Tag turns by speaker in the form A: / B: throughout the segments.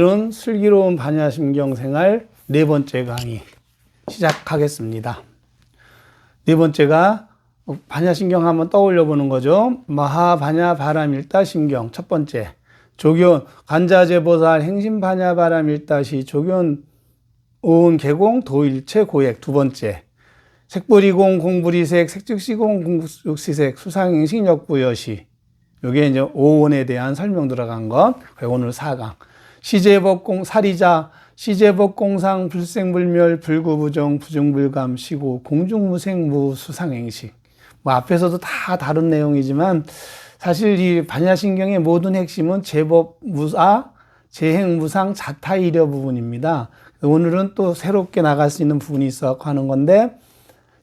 A: 오늘은 슬기로운 반야심경 생활 네 번째 강의 시작하겠습니다. 네 번째가 반야심경 한번 떠올려 보는 거죠. 마하반야 바람일다심경 첫 번째, 조견 간자재보살 행심반야바람일다시 조견 오은개공 도일체 고액 두 번째, 색불이공 공불이색 색즉시공 공즉시색 수상행식 역부여시, 요게 이제 오온에 대한 설명 들어간 것. 오늘 4강. 시제법공 사리자 시제법공상 불생불멸 불구부정 부중불감 시고 공중무생무 수상행식. 뭐 앞에서도 다 다른 내용이지만 사실 이 반야심경의 모든 핵심은 제법무아 제행무상 자타이려 부분입니다. 오늘은 또 새롭게 나갈 수 있는 부분이 있어 하는 건데,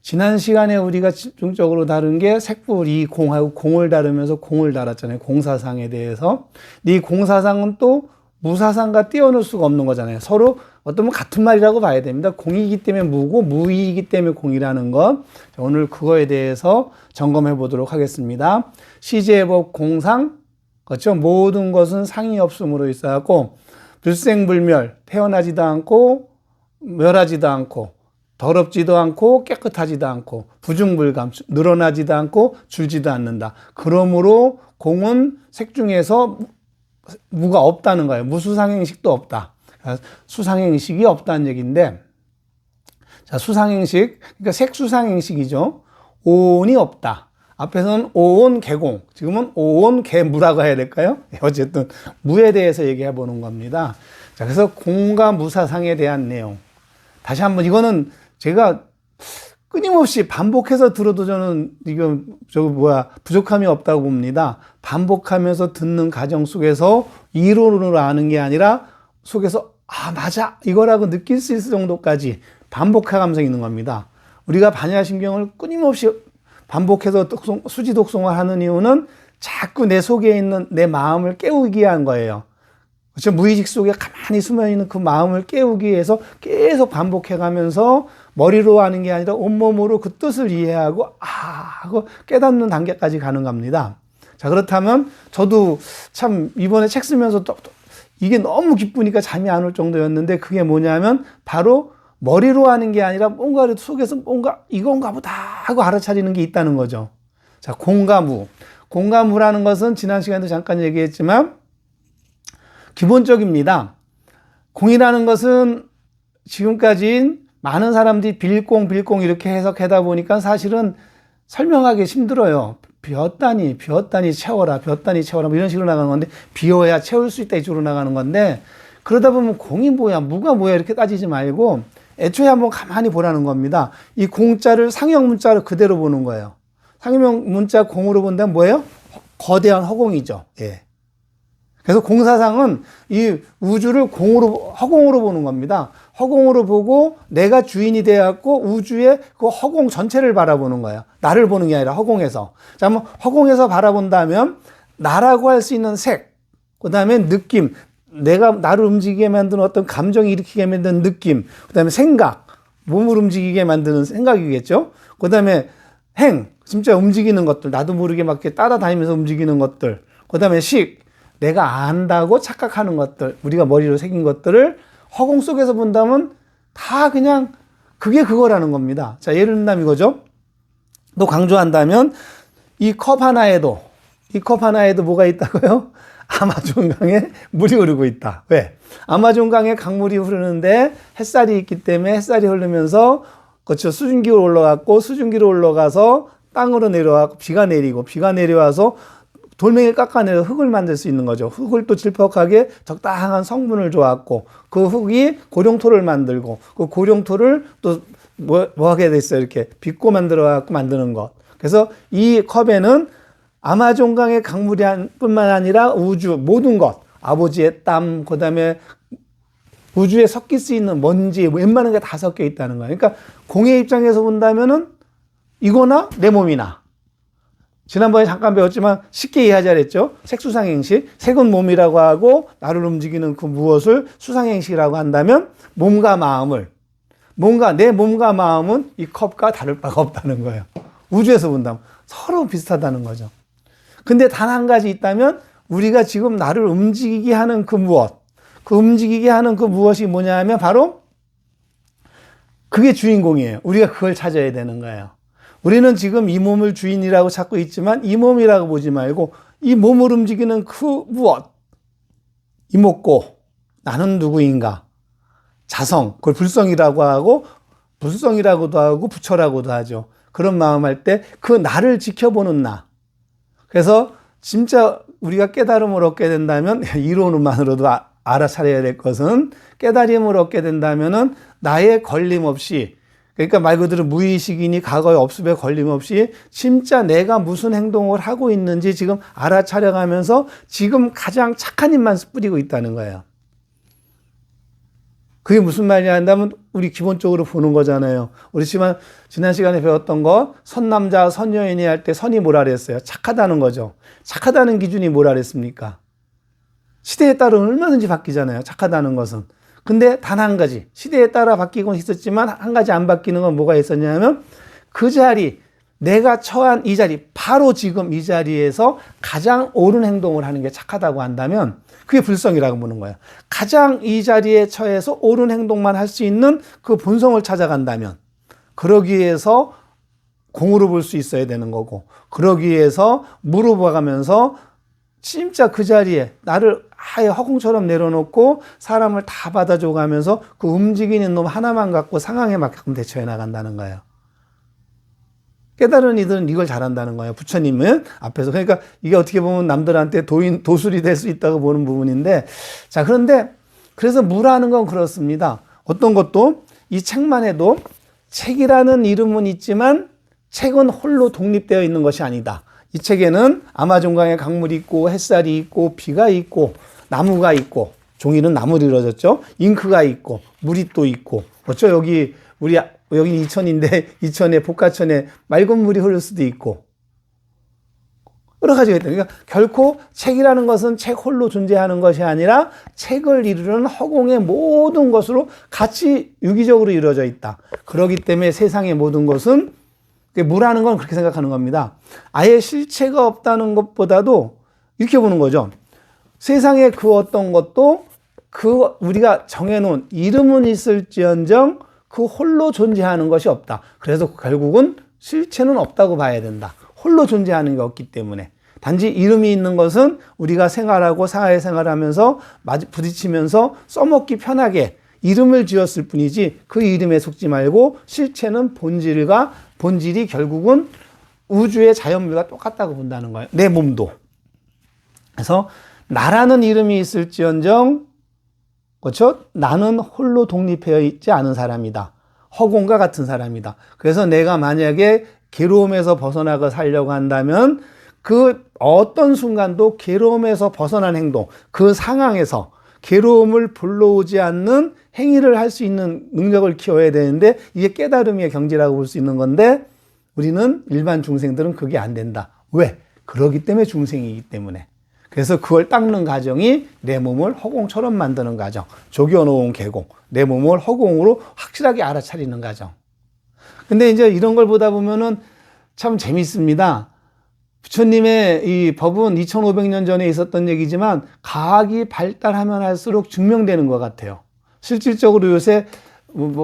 A: 지난 시간에 우리가 집중적으로 다룬 게 색불 이 공하고 공을 다루면서 공을 다뤘잖아요. 공사상에 대해서. 이 공사상은 또 무사상과 떼어놓을 수가 없는 거잖아요. 서로 어떤 같은 말이라고 봐야 됩니다. 공이기 때문에 무고 무이기 때문에 공이라는 것. 오늘 그거에 대해서 점검해 보도록 하겠습니다. 시제법 공상, 그렇죠? 모든 것은 상이 없음으로 있어갖고 불생불멸, 태어나지도 않고 멸하지도 않고 더럽지도 않고 깨끗하지도 않고 부중불감, 늘어나지도 않고 줄지도 않는다. 그러므로 공은 색 중에서 무가 없다는 거예요. 무수상행식도 없다. 수상행식이 없다는 얘기인데, 자, 수상행식, 그러니까 색수상행식이죠. 오온이 없다. 앞에서는 오온 개공, 지금은 오온 개무라고 해야 될까요? 어쨌든 무에 대해서 얘기해 보는 겁니다. 자, 그래서 공과 무사상에 대한 내용. 다시 한번 이거는 제가 끊임없이 반복해서 들어도 저는 이거 부족함이 없다고 봅니다. 반복하면서 듣는 과정 속에서 이론으로 아는 게 아니라 속에서 맞아 이거라고 느낄 수 있을 정도까지 반복해 가면서 있는 겁니다. 우리가 반야심경을 끊임없이 반복해서 수지 독송을 하는 이유는 자꾸 내 속에 있는 내 마음을 깨우기 위한 거예요. 그렇죠? 무의식 속에 가만히 숨어 있는 그 마음을 깨우기 위해서 계속 반복해 가면서 머리로 하는 게 아니라 온몸으로 그 뜻을 이해하고 하고 깨닫는 단계까지 가는 겁니다. 자, 그렇다면 저도 참 이번에 책 쓰면서 이게 너무 기쁘니까 잠이 안 올 정도였는데, 그게 뭐냐면 바로 머리로 하는 게 아니라 뭔가 속에서 뭔가 이건가 보다 하고 알아차리는 게 있다는 거죠. 자, 공과무. 공과무라는 것은 지난 시간에도 잠깐 얘기했지만 기본적입니다. 공이라는 것은 지금까지 많은 사람들이 빌공 이렇게 해석하다 보니까 사실은 설명하기 힘들어요. 비었다니 채워라, 비었다니 채워라, 뭐 이런 식으로 나가는 건데, 비워야 채울 수 있다 이쪽으로 나가는 건데, 그러다 보면 공이 뭐야, 무가 뭐야 이렇게 따지지 말고 애초에 한번 가만히 보라는 겁니다. 이 공자를 상형 문자로 그대로 보는 거예요. 상형 문자 공으로 본다면 뭐예요? 거대한 허공이죠. 예. 그래서 공사상은 이 우주를 허공으로 보는 겁니다. 허공으로 보고 내가 주인이 되어갖고 우주의 그 허공 전체를 바라보는 거예요. 나를 보는 게 아니라 허공에서. 자, 한번 허공에서 바라본다면 나라고 할 수 있는 색, 그 다음에 느낌, 내가 나를 움직이게 만드는 어떤 감정을 일으키게 만드는 느낌, 그 다음에 생각, 몸을 움직이게 만드는 생각이겠죠. 그 다음에 행, 진짜 움직이는 것들, 나도 모르게 막 이렇게 따라다니면서 움직이는 것들, 그 다음에 식, 내가 안다고 착각하는 것들, 우리가 머리로 새긴 것들을 허공 속에서 본다면 다 그냥 그게 그거라는 겁니다. 자, 예를 들면 이거죠. 또 강조한다면 이 컵 하나에도 뭐가 있다고요? 아마존강에 물이 흐르고 있다. 왜? 아마존강에 강물이 흐르는데 햇살이 있기 때문에 햇살이 흐르면서 그렇죠. 수증기로 올라가서 땅으로 내려와서 비가 내려와서 돌멩이를 깎아내려 흙을 만들 수 있는 거죠. 흙을 또 질퍽하게 적당한 성분을 줘갖고 그 흙이 고룡토를 만들고 그 고룡토를 또 뭐 하게 됐어요. 이렇게 빚고 만들어갖고 만드는 것. 그래서 이 컵에는 아마존강의 강물이 뿐만 아니라 우주 모든 것, 아버지의 땀, 그 다음에 우주에 섞일 수 있는 먼지, 웬만한 게 다 섞여 있다는 거예요. 그러니까 공의 입장에서 본다면은 이거나 내 몸이나, 지난번에 잠깐 배웠지만 쉽게 이해하자 그랬죠. 색수상행식. 색은 몸이라고 하고 나를 움직이는 그 무엇을 수상행식이라고 한다면 내 몸과 마음은 이 컵과 다를 바가 없다는 거예요. 우주에서 본다면 서로 비슷하다는 거죠. 근데 단 한 가지 있다면 우리가 지금 나를 움직이게 하는 그 무엇, 그 움직이게 하는 그 무엇이 뭐냐 하면 바로 그게 주인공이에요. 우리가 그걸 찾아야 되는 거예요. 우리는 지금 이 몸을 주인이라고 찾고 있지만 이 몸이라고 보지 말고 이 몸을 움직이는 그 무엇, 이목고, 나는 누구인가, 자성, 그걸 불성이라고 하고 불성이라고도 하고 부처라고도 하죠. 그런 마음 할 때 그 나를 지켜보는 나. 그래서 진짜 우리가 깨달음을 얻게 된다면 이론만으로도 알아차려야 될 것은 깨달음을 얻게 된다면은 나의 걸림 없이, 그러니까 말 그대로 무의식이니 과거의 업습에 걸림 없이 진짜 내가 무슨 행동을 하고 있는지 지금 알아차려가면서 지금 가장 착한 힘만 뿌리고 있다는 거예요. 그게 무슨 말이냐 한다면 우리 기본적으로 보는 거잖아요. 우리 지난 시간에 배웠던 거 선남자 선여인이 할 때 선이 뭐라 그랬어요? 착하다는 거죠. 착하다는 기준이 뭐라 그랬습니까? 시대에 따라 얼마든지 바뀌잖아요. 착하다는 것은. 근데 단 한 가지, 시대에 따라 바뀌곤 있었지만 한 가지 안 바뀌는 건 뭐가 있었냐면 그 자리, 내가 처한 이 자리, 바로 지금 이 자리에서 가장 옳은 행동을 하는 게 착하다고 한다면 그게 불성이라고 보는 거예요. 가장 이 자리에 처해서 옳은 행동만 할 수 있는 그 본성을 찾아간다면 그러기 위해서 공으로 볼 수 있어야 되는 거고, 그러기 위해서 물어봐가면서 진짜 그 자리에 나를 아예 허공처럼 내려놓고 사람을 다 받아줘 가면서 그 움직이는 놈 하나만 갖고 상황에 맞게끔 대처해 나간다는 거예요. 깨달은 이들은 이걸 잘한다는 거예요. 부처님은 앞에서. 그러니까 이게 어떻게 보면 남들한테 도술이 될 수 있다고 보는 부분인데, 자, 그런데 그래서 무라는 건 그렇습니다. 어떤 것도 이 책만 해도 책이라는 이름은 있지만 책은 홀로 독립되어 있는 것이 아니다. 이 책에는 아마존강에 강물이 있고 햇살이 있고 비가 있고 나무가 있고, 종이는 나무로 이루어졌죠. 잉크가 있고 물이 또 있고, 어쩌 여기 여기 이천인데 이천에 복화천에 맑은 물이 흐를 수도 있고 여러 가지가 있다. 그러니까 결코 책이라는 것은 책 홀로 존재하는 것이 아니라 책을 이루는 허공의 모든 것으로 같이 유기적으로 이루어져 있다. 그렇기 때문에 세상의 모든 것은, 무라는 건 그렇게 생각하는 겁니다. 아예 실체가 없다는 것보다도 이렇게 보는 거죠. 세상에 그 어떤 것도 그 우리가 정해놓은 이름은 있을지언정 그 홀로 존재하는 것이 없다. 그래서 결국은 실체는 없다고 봐야 된다. 홀로 존재하는 게 없기 때문에. 단지 이름이 있는 것은 우리가 생활하고 사회생활하면서 부딪히면서 써먹기 편하게 이름을 지었을 뿐이지 그 이름에 속지 말고 실체는 본질이 결국은 우주의 자연물과 똑같다고 본다는 거예요. 내 몸도. 그래서 나라는 이름이 있을지언정, 그렇죠? 나는 홀로 독립되어 있지 않은 사람이다. 허공과 같은 사람이다. 그래서 내가 만약에 괴로움에서 벗어나고 살려고 한다면 그 어떤 순간도 괴로움에서 벗어난 행동, 그 상황에서 괴로움을 불러오지 않는 행위를 할 수 있는 능력을 키워야 되는데 이게 깨달음의 경지라고 볼 수 있는 건데 우리는 일반 중생들은 그게 안 된다. 왜? 그러기 때문에 중생이기 때문에. 그래서 그걸 닦는 과정이 내 몸을 허공처럼 만드는 과정. 조겨놓은 계곡. 내 몸을 허공으로 확실하게 알아차리는 과정. 근데 이제 이런 걸 보다 보면은 참 재밌습니다. 부처님의 이 법은 2500년 전에 있었던 얘기지만 과학이 발달하면 할수록 증명되는 것 같아요. 실질적으로 요새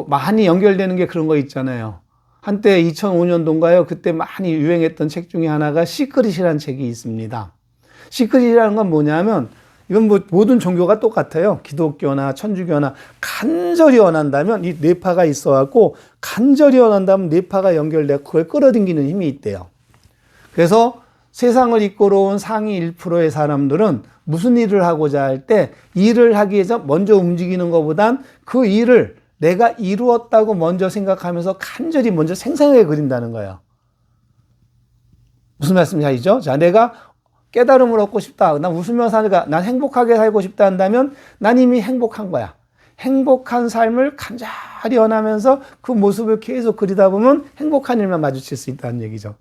A: 많이 연결되는 게 그런 거 있잖아요. 한때 2005년도인가요? 그때 많이 유행했던 책 중에 하나가 시크릿이라는 책이 있습니다. 시크릿이라는 건 뭐냐면 이건 모든 종교가 똑같아요. 기독교나 천주교나 간절히 원한다면 이 뇌파가 있어갖고 간절히 원한다면 뇌파가 연결되고 그걸 끌어당기는 힘이 있대요. 그래서 세상을 이끌어온 상위 1%의 사람들은 무슨 일을 하고자 할 때 일을 하기 위해서 먼저 움직이는 것보단 그 일을 내가 이루었다고 먼저 생각하면서 간절히 먼저 생생하게 그린다는 거예요. 무슨 말씀인지 알죠? 자, 내가 깨달음을 얻고 싶다. 난 웃으며 살까? 난 행복하게 살고 싶다 한다면 난 이미 행복한 거야. 행복한 삶을 간절히 원하면서 그 모습을 계속 그리다 보면 행복한 일만 마주칠 수 있다는 얘기죠.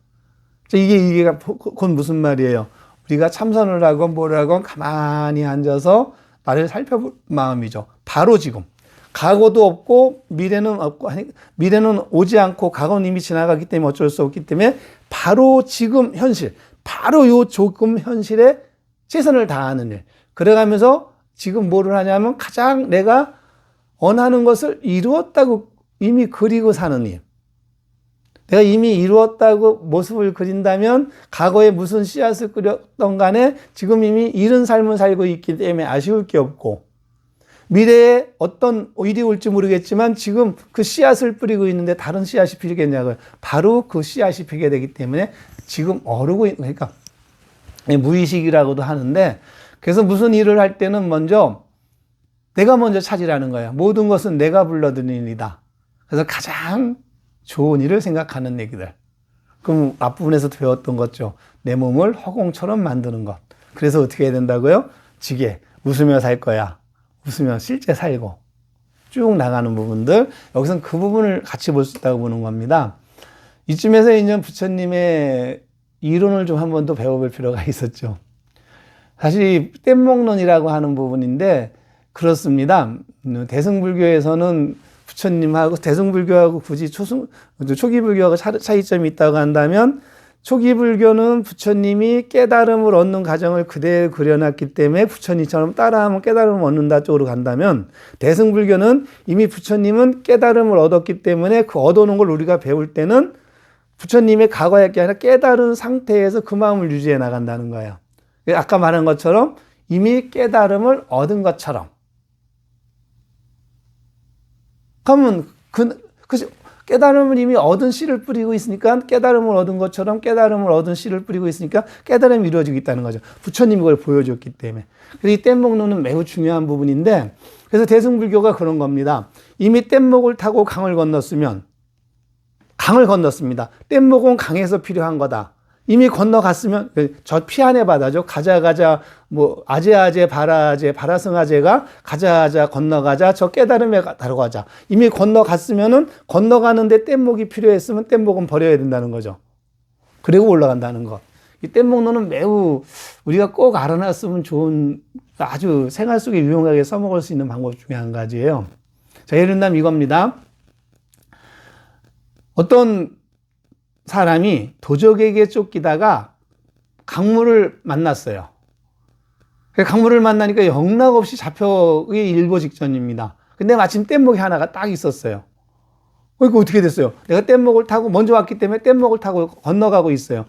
A: 이게 곧 무슨 말이에요? 우리가 참선을 하고 뭘 하건 가만히 앉아서 나를 살펴볼 마음이죠. 바로 지금. 과거도 없고 미래는 오지 않고 과거는 이미 지나가기 때문에 어쩔 수 없기 때문에 바로 지금 현실, 바로 요 조금 현실에 최선을 다하는 일. 그래가면서 지금 뭐를 하냐면 가장 내가 원하는 것을 이루었다고 이미 그리고 사는 일. 내가 이미 이루었다고 모습을 그린다면 과거에 무슨 씨앗을 뿌렸던 간에 지금 이미 이른 삶을 살고 있기 때문에 아쉬울 게 없고, 미래에 어떤 일이 올지 모르겠지만 지금 그 씨앗을 뿌리고 있는데 다른 씨앗이 피겠냐고요. 바로 그 씨앗이 피게 되기 때문에 지금 어르고 있는, 그러니까 무의식이라고도 하는데, 그래서 무슨 일을 할 때는 내가 먼저 차지라는 거예요. 모든 것은 내가 불러드리는 일이다. 그래서 가장 좋은 일을 생각하는 얘기들. 그럼 앞부분에서도 배웠던 거죠. 내 몸을 허공처럼 만드는 것. 그래서 어떻게 해야 된다고요? 지게 웃으며 살 거야. 웃으며 실제 살고 쭉 나가는 부분들. 여기서는 그 부분을 같이 볼 수 있다고 보는 겁니다. 이쯤에서 이제 부처님의 이론을 좀 한 번 더 배워볼 필요가 있었죠. 사실 뗏목론이라고 하는 부분인데 그렇습니다. 대승불교에서는 부처님하고 대승불교하고 굳이 초기 불교하고 차이점이 있다고 한다면, 초기 불교는 부처님이 깨달음을 얻는 과정을 그대로 그려놨기 때문에 부처님처럼 따라하면 깨달음을 얻는다 쪽으로 간다면, 대승불교는 이미 부처님은 깨달음을 얻었기 때문에 그 얻어놓은 걸 우리가 배울 때는 부처님의 과거의 게 아니라 깨달은 상태에서 그 마음을 유지해 나간다는 거예요. 아까 말한 것처럼 이미 깨달음을 얻은 것처럼. 그러면 깨달음을 이미 얻은 씨를 뿌리고 있으니까, 깨달음을 얻은 것처럼 깨달음을 얻은 씨를 뿌리고 있으니까 깨달음이 이루어지고 있다는 거죠. 부처님이 그걸 보여줬기 때문에. 그래서 이 뗏목론은 매우 중요한 부분인데, 그래서 대승불교가 그런 겁니다. 이미 뗏목을 타고 강을 건넜습니다. 뗏목은 강에서 필요한 거다. 이미 건너갔으면, 저 피안의 바다죠. 가자, 아제, 바라승아제가 가자, 건너가자, 저 깨달음에 다뤄가자. 이미 건너갔으면은, 건너가는데 뗏목이 필요했으면 뗏목은 버려야 된다는 거죠. 그리고 올라간다는 것. 이 뗏목론은 매우 우리가 꼭 알아놨으면 좋은, 아주 생활 속에 유용하게 써먹을 수 있는 방법 중에 한 가지예요. 자, 예를 들면 이겁니다. 어떤 사람이 도적에게 쫓기다가 강물을 만났어요. 강물을 만나니까 영락없이 잡혀의 일보 직전입니다. 근데 마침 뗏목이 하나가 딱 있었어요. 그러니까 어떻게 됐어요? 내가 뗏목을 타고 먼저 왔기 때문에 뗏목을 타고 건너가고 있어요.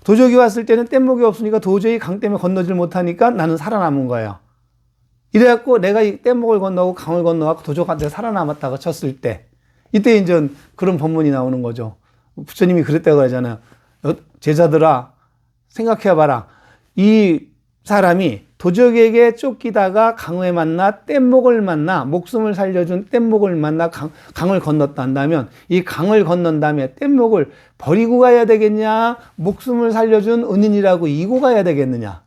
A: 도적이 왔을 때는 뗏목이 없으니까 도저히 강 때문에 건너질 못하니까 나는 살아남은 거예요. 이래갖고 내가 이 뗏목을 건너고 강을 건너갖고 도적한테 살아남았다고 쳤을 때, 이때 이제 그런 법문이 나오는 거죠. 부처님이 그랬다고 하잖아요. 제자들아, 생각해봐라. 이 사람이 도적에게 쫓기다가 강을 만나 뗏목을 만나 목숨을 살려준 뗏목을 만나 강을 건넜다 한다면, 이 강을 건넌 다음에 뗏목을 버리고 가야 되겠냐, 목숨을 살려준 은인이라고 이고 가야 되겠느냐.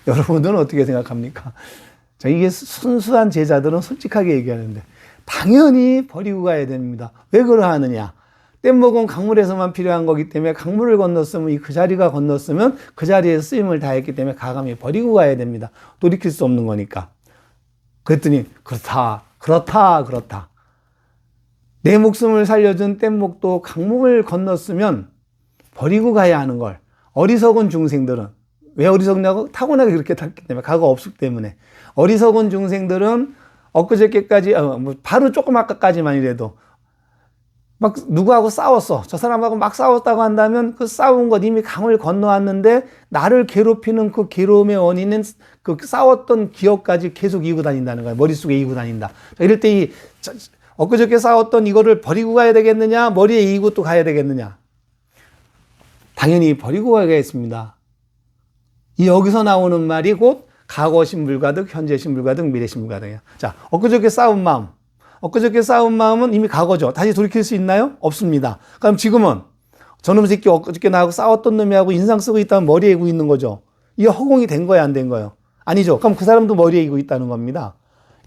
A: 여러분들은 어떻게 생각합니까? 자, 이게 순수한 제자들은 솔직하게 얘기하는데 당연히 버리고 가야 됩니다. 왜 그러하느냐? 뗏목은 강물에서만 필요한 거기 때문에 강물을 건넜으면, 그 자리가 건넜으면 그 자리에 쓰임을 다했기 때문에 가감히 버리고 가야 됩니다. 돌이킬 수 없는 거니까. 그랬더니 그렇다. 내 목숨을 살려준 뗏목도 강물을 건넜으면 버리고 가야 하는 걸, 어리석은 중생들은, 왜 어리석냐고? 타고나게 그렇게 탔기 때문에, 과거 업숙 때문에. 어리석은 중생들은 엊그저께까지, 바로 조금 아까까지만이라도 막 누구하고 싸웠어. 저 사람하고 막 싸웠다고 한다면 그 싸운 것, 이미 강을 건너왔는데 나를 괴롭히는 그 괴로움의 원인은 그 싸웠던 기억까지 계속 이고 다닌다는 거야. 머릿속에 이고 다닌다. 이럴 때 엊그저께 싸웠던 이거를 버리고 가야 되겠느냐, 머리에 이고 또 가야 되겠느냐. 당연히 버리고 가야겠습니다. 이 여기서 나오는 말이 곧 과거 신불가득, 현재 신불가득, 미래 신불가득이야. 자, 엊그저께 싸운 마음은 이미 과거죠. 다시 돌이킬 수 있나요? 없습니다. 그럼 지금은 저놈 새끼 엊그저께 나하고 싸웠던 놈이하고 인상 쓰고 있다면 머리에 이고 있는 거죠. 이게 허공이 된 거야, 안 된 거예요? 아니죠. 그럼 그 사람도 머리에 이고 있다는 겁니다.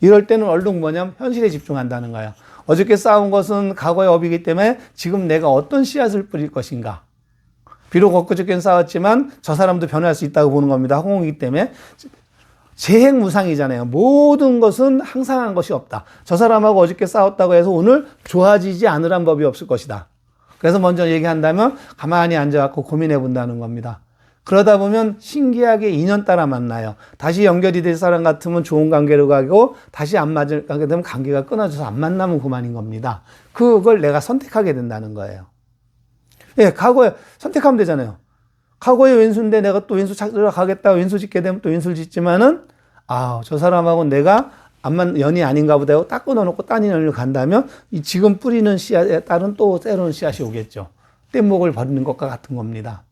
A: 이럴 때는 얼른 뭐냐면 현실에 집중한다는 거예요. 어저께 싸운 것은 과거의 업이기 때문에 지금 내가 어떤 씨앗을 뿌릴 것인가. 비록 엊그저께는 싸웠지만 저 사람도 변할 수 있다고 보는 겁니다. 허공이기 때문에. 재행무상이잖아요. 모든 것은 항상한 것이 없다. 저 사람하고 어저께 싸웠다고 해서 오늘 좋아지지 않으란 법이 없을 것이다. 그래서 먼저 얘기한다면 가만히 앉아갖고 고민해 본다는 겁니다. 그러다 보면 신기하게 인연 따라 만나요. 다시 연결이 될 사람 같으면 좋은 관계로 가고 다시 안 맞을 가게 되면 관계가 끊어져서 안 만나면 그만인 겁니다. 그걸 내가 선택하게 된다는 거예요. 예, 과거에 선택하면 되잖아요. 과거에 왼수인데 내가 또 왼수 찾으러 가겠다. 왼수 짓게 되면 또 왼수를 짓지만은 저 사람하고 내가 연이 아닌가 보다 하고 딱 끊어놓고 딴 인연을 간다면 이 지금 뿌리는 씨앗에 따른 또 새로운 씨앗이 오겠죠. 뗏목을 버리는 것과 같은 겁니다.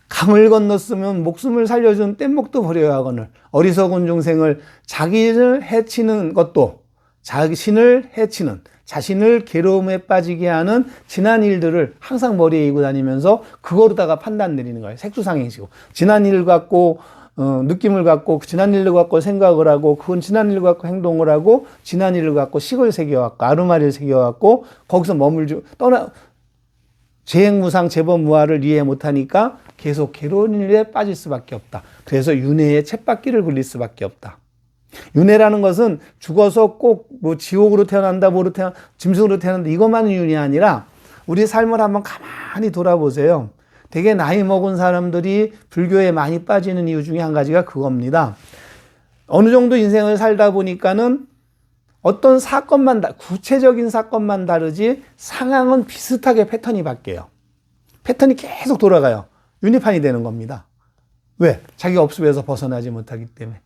A: 강을 건넜으면 목숨을 살려준 뗏목도 버려야 하거늘 어리석은 중생을 자기를 해치는 것도 자신을 해치는 자신을 괴로움에 빠지게 하는 지난 일들을 항상 머리에 이고 다니면서 그거로다가 판단 내리는 거예요. 색수상행시고 지난 일 갖고 느낌을 갖고 지난 일을 갖고 생각을 하고 그건 지난 일을 갖고 행동을 하고 지난 일을 갖고 식을 새겨갖고 아르마리를 새겨갖고 거기서 재행무상 재범무화를 이해 못하니까 계속 괴로운 일에 빠질 수밖에 없다. 그래서 윤회의 쳇바퀴를 굴릴 수밖에 없다. 윤회라는 것은 죽어서 꼭 뭐 지옥으로 태어난다, 짐승으로 태어난다 이것만은 윤이 아니라 우리 삶을 한번 가만히 돌아보세요. 되게 나이 먹은 사람들이 불교에 많이 빠지는 이유 중에 한 가지가 그겁니다. 어느 정도 인생을 살다 보니까는 어떤 사건만 구체적인 사건만 다르지 상황은 비슷하게 패턴이 바뀌어요. 패턴이 계속 돌아가요. 유니판이 되는 겁니다. 왜? 자기 업습에서 벗어나지 못하기 때문에.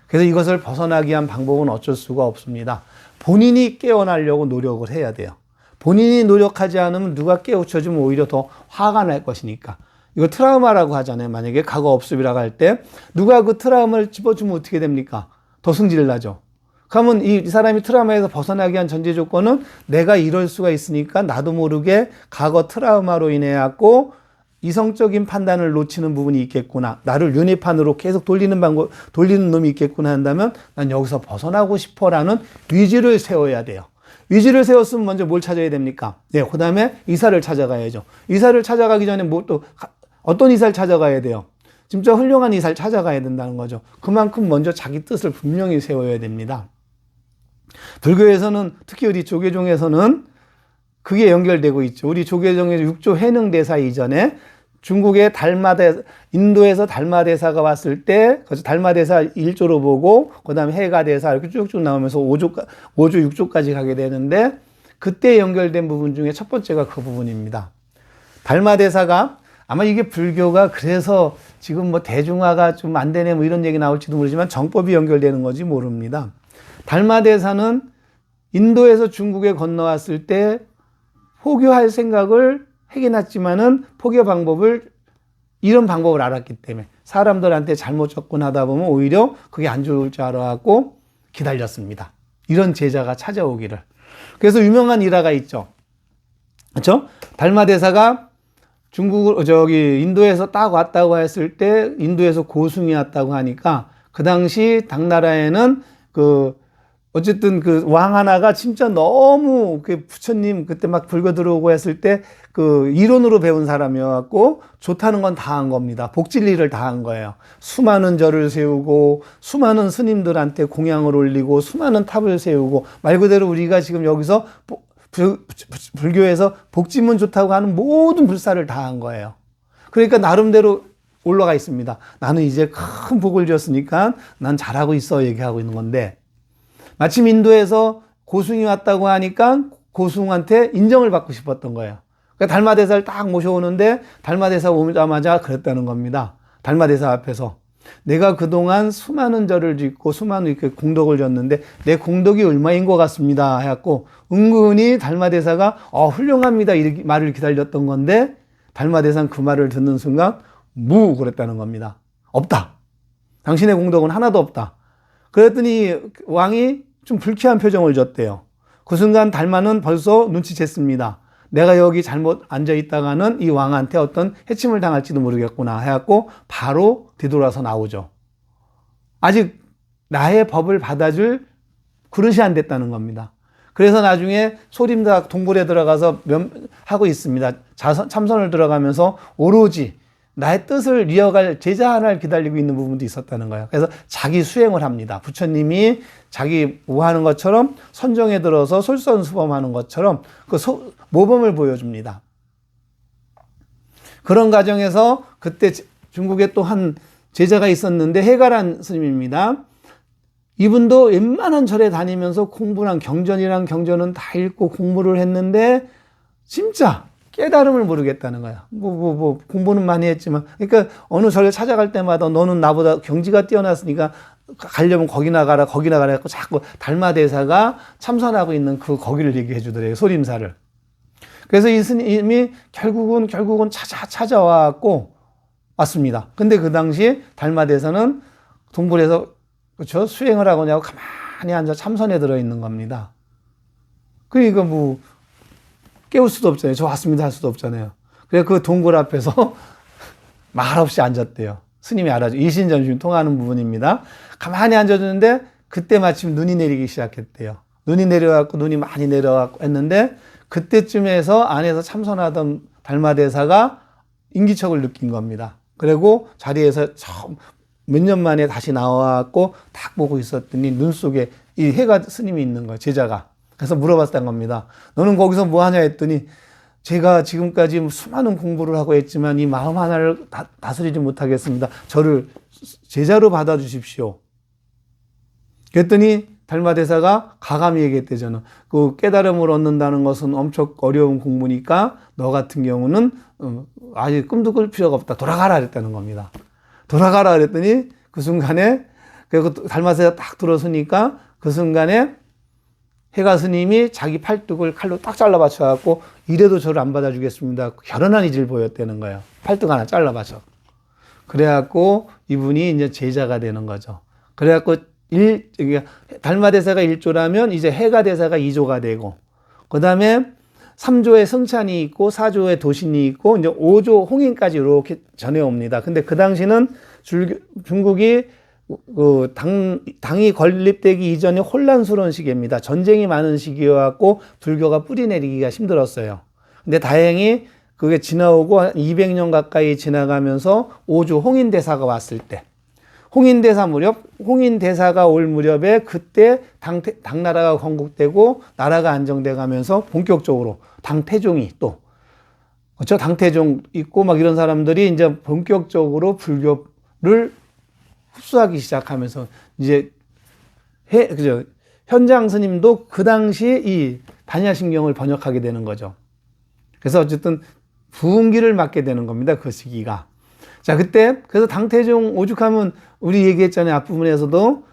A: 그래서 이것을 벗어나기 위한 방법은 어쩔 수가 없습니다. 본인이 깨어나려고 노력을 해야 돼요. 본인이 노력하지 않으면 누가 깨우쳐주면 오히려 더 화가 날 것이니까. 이거 트라우마라고 하잖아요. 만약에 과거 업습이라고 할 때 누가 그 트라우마를 집어주면 어떻게 됩니까? 더 승질 나죠. 그러면 이 사람이 트라우마에서 벗어나기 위한 전제 조건은 내가 이럴 수가 있으니까 나도 모르게 과거 트라우마로 인해 갖고 이성적인 판단을 놓치는 부분이 있겠구나. 나를 윤회판으로 계속 돌리는 놈이 있겠구나 한다면 난 여기서 벗어나고 싶어라는 의지를 세워야 돼요. 의지를 세웠으면 먼저 뭘 찾아야 됩니까? 네, 그 다음에 이사를 찾아가야죠. 이사를 찾아가기 전에 어떤 이사를 찾아가야 돼요? 진짜 훌륭한 이사를 찾아가야 된다는 거죠. 그만큼 먼저 자기 뜻을 분명히 세워야 됩니다. 불교에서는 특히 우리 조계종에서는 그게 연결되고 있죠. 우리 조계종에서 6조 해능대사 이전에 중국의 인도에서 달마대사가 왔을 때, 달마대사 1조로 보고, 그 다음에 해가대사 이렇게 쭉쭉 나오면서 5조, 6조까지 가게 되는데, 그때 연결된 부분 중에 첫 번째가 그 부분입니다. 달마대사가, 아마 이게 불교가 그래서 지금 뭐 대중화가 좀 안 되네 뭐 이런 얘기 나올지도 모르지만 정법이 연결되는 건지 모릅니다. 달마대사는 인도에서 중국에 건너왔을 때 포교할 생각을 하긴 했지만은 포교 방법을 이런 방법을 알았기 때문에 사람들한테 잘못 접근하다 보면 오히려 그게 안 좋을 줄 알아갖고 기다렸습니다. 이런 제자가 찾아오기를. 그래서 유명한 일화가 있죠. 그렇죠? 달마대사가 인도에서 딱 왔다고 했을 때 인도에서 고승이 왔다고 하니까 그 당시 당나라에는 어쨌든 그 왕 하나가 진짜 너무 부처님 그때 막 불교 들어오고 했을 때 이론으로 배운 사람이어갖고 좋다는 건 다 한 겁니다. 복진리를 다 한 거예요. 수많은 절을 세우고 수많은 스님들한테 공양을 올리고 수많은 탑을 세우고 말 그대로 우리가 지금 여기서 불교에서 복지면 좋다고 하는 모든 불사를 다 한 거예요. 그러니까 나름대로 올라가 있습니다. 나는 이제 큰 복을 줬으니까 난 잘하고 있어 얘기하고 있는 건데 마침 인도에서 고승이 왔다고 하니까 고승한테 인정을 받고 싶었던 거예요. 그러니까 달마대사를 딱 모셔오는데 달마대사 오자마자 그랬다는 겁니다. 달마대사 앞에서 내가 그동안 수많은 절을 짓고 수많은 이렇게 공덕을 줬는데 내 공덕이 얼마인 것 같습니다 해갖고 은근히 달마대사가 훌륭합니다 이 말을 기다렸던 건데 달마대사는 그 말을 듣는 순간 그랬다는 겁니다. 없다. 당신의 공덕은 하나도 없다. 그랬더니 왕이 좀 불쾌한 표정을 줬대요. 그 순간 달마는 벌써 눈치챘습니다. 내가 여기 잘못 앉아있다가는 이 왕한테 어떤 해침을 당할지도 모르겠구나 해갖고 바로 뒤돌아서 나오죠. 아직 나의 법을 받아줄 그릇이 안 됐다는 겁니다. 그래서 나중에 소림다 동굴에 들어가서 하고 있습니다. 참선을 들어가면서 오로지 나의 뜻을 이어갈 제자 하나를 기다리고 있는 부분도 있었다는 거예요. 그래서 자기 수행을 합니다. 부처님이 자기 하는 것처럼 선정에 들어서 솔선수범하는 것처럼 모범을 보여줍니다. 그런 과정에서 그때 중국에 또 한 제자가 있었는데 해가란 스님입니다. 이분도 웬만한 절에 다니면서 공부랑 경전은 다 읽고 공부를 했는데 진짜 깨달음을 모르겠다는 거야. 공부는 많이 했지만. 그러니까 어느 절에 찾아갈 때마다 너는 나보다 경지가 뛰어났으니까 가려면 거기나 가라 해서 자꾸 달마대사가 참선하고 있는 거기를 얘기해 주더래요. 소림사를. 그래서 이 스님이 결국은 찾아와갖고 왔습니다. 근데 그 당시 달마대사는 동굴에서 그렇죠? 수행을 하고냐고 가만히 앉아 참선에 들어있는 겁니다. 그러니까 깨울 수도 없잖아요. 저 왔습니다 할 수도 없잖아요. 그래서 그 동굴 앞에서 말없이 앉았대요. 스님이 알아줘. 이신전심 통하는 부분입니다. 가만히 앉아주는데 그때 마침 눈이 내리기 시작했대요. 눈이 내려갖고 눈이 많이 내려갖고 했는데 그때쯤에서 안에서 참선하던 달마대사가 인기척을 느낀 겁니다. 그리고 자리에서 처음 몇 년 만에 다시 나와갖고 딱 보고 있었더니 눈 속에 이 해가 스님이 있는 거예요. 제자가. 그래서 물어봤다는 겁니다. 너는 거기서 뭐 하냐 했더니 제가 지금까지 수많은 공부를 하고 했지만 이 마음 하나를 다스리지 못하겠습니다. 저를 제자로 받아주십시오. 그랬더니 달마대사가 가감히 얘기했대잖아. 그 깨달음을 얻는다는 것은 엄청 어려운 공부니까 너 같은 경우는 아직 꿈도 꿀 필요가 없다. 돌아가라 그랬다는 겁니다. 돌아가라 그랬더니 그 순간에 그리고 달마대사가 딱 들어서니까 그 순간에 해가 스님이 자기 팔뚝을 칼로 딱 잘라 받쳐갖고 이래도 저를 안 받아주겠습니다. 결연한 의지를 보였다는 거예요. 팔뚝 하나 잘라 받쳐. 그래갖고 이분이 이제 제자가 되는 거죠. 그래갖고 달마대사가 1조라면 이제 해가 대사가 2조가 되고, 그 다음에 3조에 승찬이 있고 4조에 도신이 있고 이제 5조 홍인까지 이렇게 전해옵니다. 근데 그 당시는 중국이 당이 건립되기 이전에 혼란스러운 시기입니다. 전쟁이 많은 시기여갖고 불교가 뿌리 내리기가 힘들었어요. 근데 다행히 그게 지나오고 한 200년 가까이 지나가면서 5조 홍인대사가 왔을 때, 홍인대사가 올 무렵에 그때 당나라가 건국되고 나라가 안정돼 가면서 본격적으로 당태종이 또, 그렇죠? 당태종 있고 막 이런 사람들이 이제 본격적으로 불교를 흡수하기 시작하면서 이제 그죠? 현장 스님도 그 당시 이 반야심경을 번역하게 되는 거죠. 그래서 어쨌든 부흥기를 맞게 되는 겁니다. 그 시기가. 자, 그래서 당태종 오죽하면 우리 얘기했잖아요. 앞부분에서도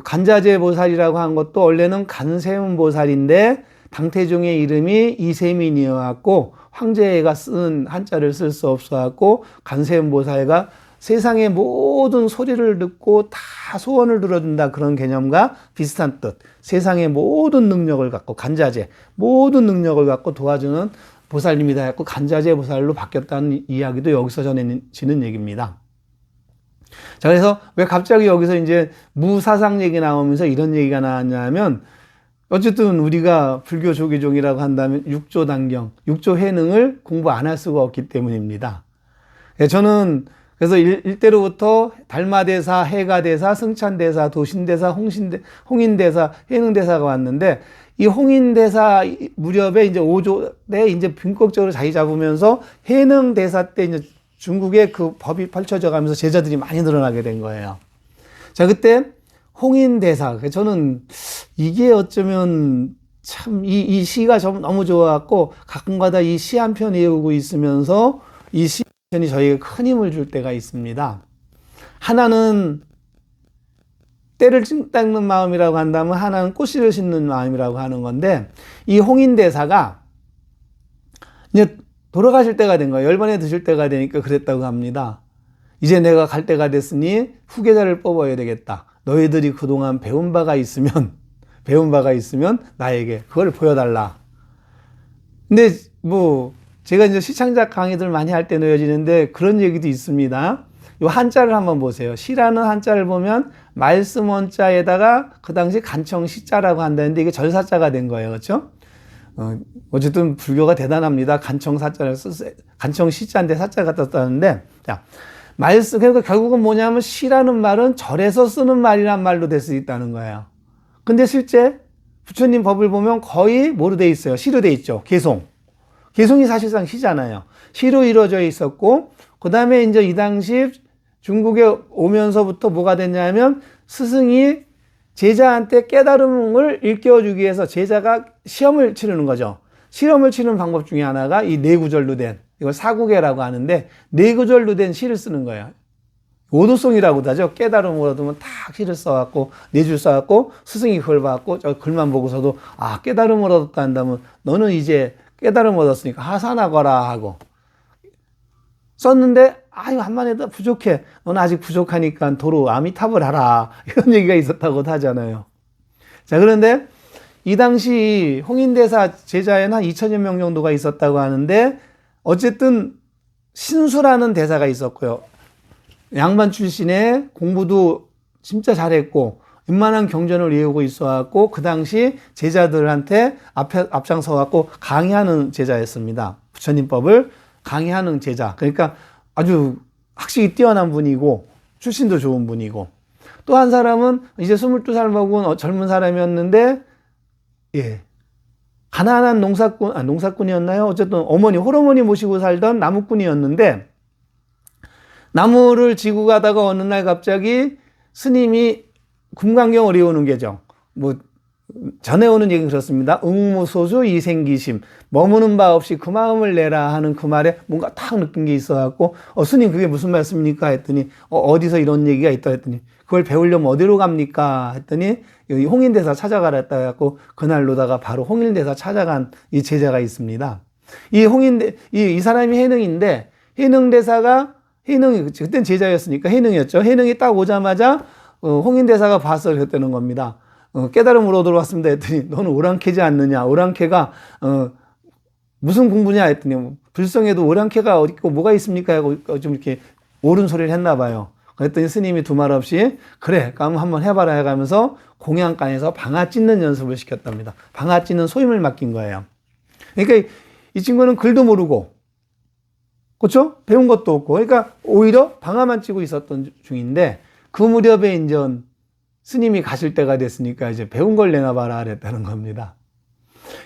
A: 간자재 보살이라고 한 것도 원래는 간세음 보살인데 당태종의 이름이 이세민이어갖고 황제가 쓴 한자를 쓸 수 없어갖고 간세음 보살가 세상의 모든 소리를 듣고 다 소원을 들어준다, 그런 개념과 비슷한 뜻. 세상의 모든 능력을 갖고 간자재, 모든 능력을 갖고 도와주는 보살님이다 했고 간자재 보살로 바뀌었다는 이야기도 여기서 전해지는 얘기입니다. 자, 그래서 왜 갑자기 여기서 이제 무사상 얘기 나오면서 이런 얘기가 나왔냐면, 어쨌든 우리가 불교 조계종이라고 한다면 6조 당경, 6조 해능을 공부 안 할 수가 없기 때문입니다. 저는 그래서 일대로부터 달마대사, 해가대사, 승찬대사, 도신대사, 홍인대사, 해능대사가 왔는데, 이 홍인대사 무렵에 이제 5조 때 이제 본격적으로 자리 잡으면서 해능대사 때 이제 중국의 그 법이 펼쳐져 가면서 제자들이 많이 늘어나게 된 거예요. 자, 그때 홍인대사. 저는 이게 어쩌면 참 이 시가 좀 너무 좋아갖고 가끔가다 이 시 한 편 외우고 있으면서 이 시 한 편이 저에게 큰 힘을 줄 때가 있습니다. 하나는 때를 닦는 마음이라고 한다면 하나는 꽃씨를 심는 마음이라고 하는 건데, 이 홍인대사가 이제 돌아가실 때가 된 거예요. 열반에 드실 때가 되니까 그랬다고 합니다. 이제 내가 갈 때가 됐으니 후계자를 뽑아야 되겠다. 너희들이 그동안 배운 바가 있으면 나에게 그걸 보여달라. 근데 제가 이제 시창작 강의들 많이 할 때 놓여지는데 그런 얘기도 있습니다. 이 한자를 한번 보세요. 시라는 한자를 보면 말씀 원자에다가 그 당시 간청 시자라고 한다는데 이게 절사자가 된 거예요. 그렇죠? 어쨌든 불교가 대단합니다. 간청 시자인데 사자가 떴다는데, 자, 그러니까 결국은 뭐냐면 시라는 말은 절에서 쓰는 말이란 말로 될 수 있다는 거예요. 근데 실제 부처님 법을 보면 거의 뭐로 돼 있어요? 시로 돼 있죠. 개송. 개송이 사실상 시잖아요. 시로 이루어져 있었고, 그 다음에 이제 이 당시 중국에 오면서부터 뭐가 됐냐면 스승이 제자한테 깨달음을 일깨워주기 위해서 제자가 시험을 치르는 거죠. 시험을 치는 방법 중에 하나가 이 네 구절로 된, 이걸 사구계라고 하는데, 네 구절로 된 시를 쓰는 거예요. 오도송이라고도 하죠. 깨달음을 얻으면 탁 시를 써갖고, 네 줄 써갖고, 스승이 그걸 봐갖고, 저 글만 보고서도, 아, 깨달음을 얻었다 한다면, 너는 이제 깨달음을 얻었으니까 하산하거라 하고, 썼는데, 아, 이거 한만 해도 부족해. 너는 아직 부족하니까 도로 아미타불 하라. 이런 얘기가 있었다고도 하잖아요. 자, 그런데 이 당시 홍인대사 제자에는 한 2000여 명 정도가 있었다고 하는데, 어쨌든 신수라는 대사가 있었고요. 양반 출신에 공부도 진짜 잘했고, 웬만한 경전을 외우고 있어갖고, 그 당시 제자들한테 앞장서갖고 강의하는 제자였습니다. 부처님법을 강의하는 제자. 그러니까 아주 학식이 뛰어난 분이고 출신도 좋은 분이고, 또 한 사람은 이제 22살 먹은 젊은 사람이었는데, 예, 가난한 농사꾼이었나요? 어쨌든 어머니, 홀어머니 모시고 살던 나무꾼이었는데, 나무를 지고 가다가 어느 날 갑자기 스님이 금강경을 외우는 게죠. 뭐 전해오는 얘기는 그렇습니다. 응무소수 이생기심, 머무는 바 없이 그 마음을 내라 하는 그 말에 뭔가 탁 느낀 게 있어갖고, 스님 그게 무슨 말씀입니까? 했더니, 어디서 이런 얘기가 있다 했더니, 그걸 배우려면 어디로 갑니까? 했더니, 여기 홍인대사 찾아가라 했다 해갖고, 그날로다가 바로 홍인대사 찾아간 이 제자가 있습니다. 이 사람이 해능인데, 그땐 제자였으니까 해능이었죠. 해능이 딱 오자마자, 홍인대사가 봐서 그랬다는 겁니다. 깨달음을 얻으러 왔습니다 했더니, 너는 오랑캐지 않느냐? 오랑캐가 무슨 공부냐 했더니, 불성에도 오랑캐가 어디 있고 뭐가 있습니까? 하고 좀 이렇게 옳은 소리를 했나 봐요. 그랬더니 스님이 두말 없이, 그래, 그럼 한번 해봐라 해가면서 공양간에서 방아 찢는 연습을 시켰답니다. 방아 찢는 소임을 맡긴 거예요. 그러니까 이 친구는 글도 모르고, 그렇죠? 배운 것도 없고, 그러니까 오히려 방아만 찌고 있었던 중인데, 그 무렵에 이제 스님이 가실 때가 됐으니까 이제 배운 걸 내놔봐라 그랬다는 겁니다.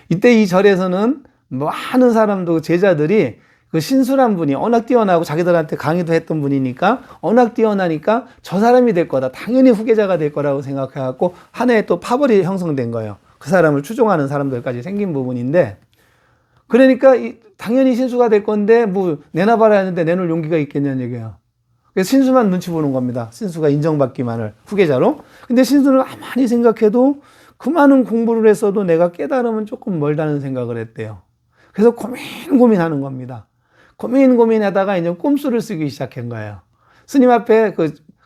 A: 이때 이 절에서는 많은 사람도 제자들이 그 신수란 분이 워낙 뛰어나고 자기들한테 강의도 했던 분이니까 워낙 뛰어나니까 저 사람이 될 거다. 당연히 후계자가 될 거라고 생각해갖고 하나의 또 파벌이 형성된 거예요. 그 사람을 추종하는 사람들까지 생긴 부분인데, 그러니까 당연히 신수가 될 건데 뭐 내놔봐라 했는데 내놓을 용기가 있겠냐는 얘기예요. 그래서 신수만 눈치 보는 겁니다. 신수가 인정받기만을 후계자로. 근데 신수는 가만히 생각해도 그 많은 공부를 했어도 내가 깨달으면 조금 멀다는 생각을 했대요. 그래서 고민하는 겁니다. 고민하다가 이제 꼼수를 쓰기 시작한 거예요. 스님 앞에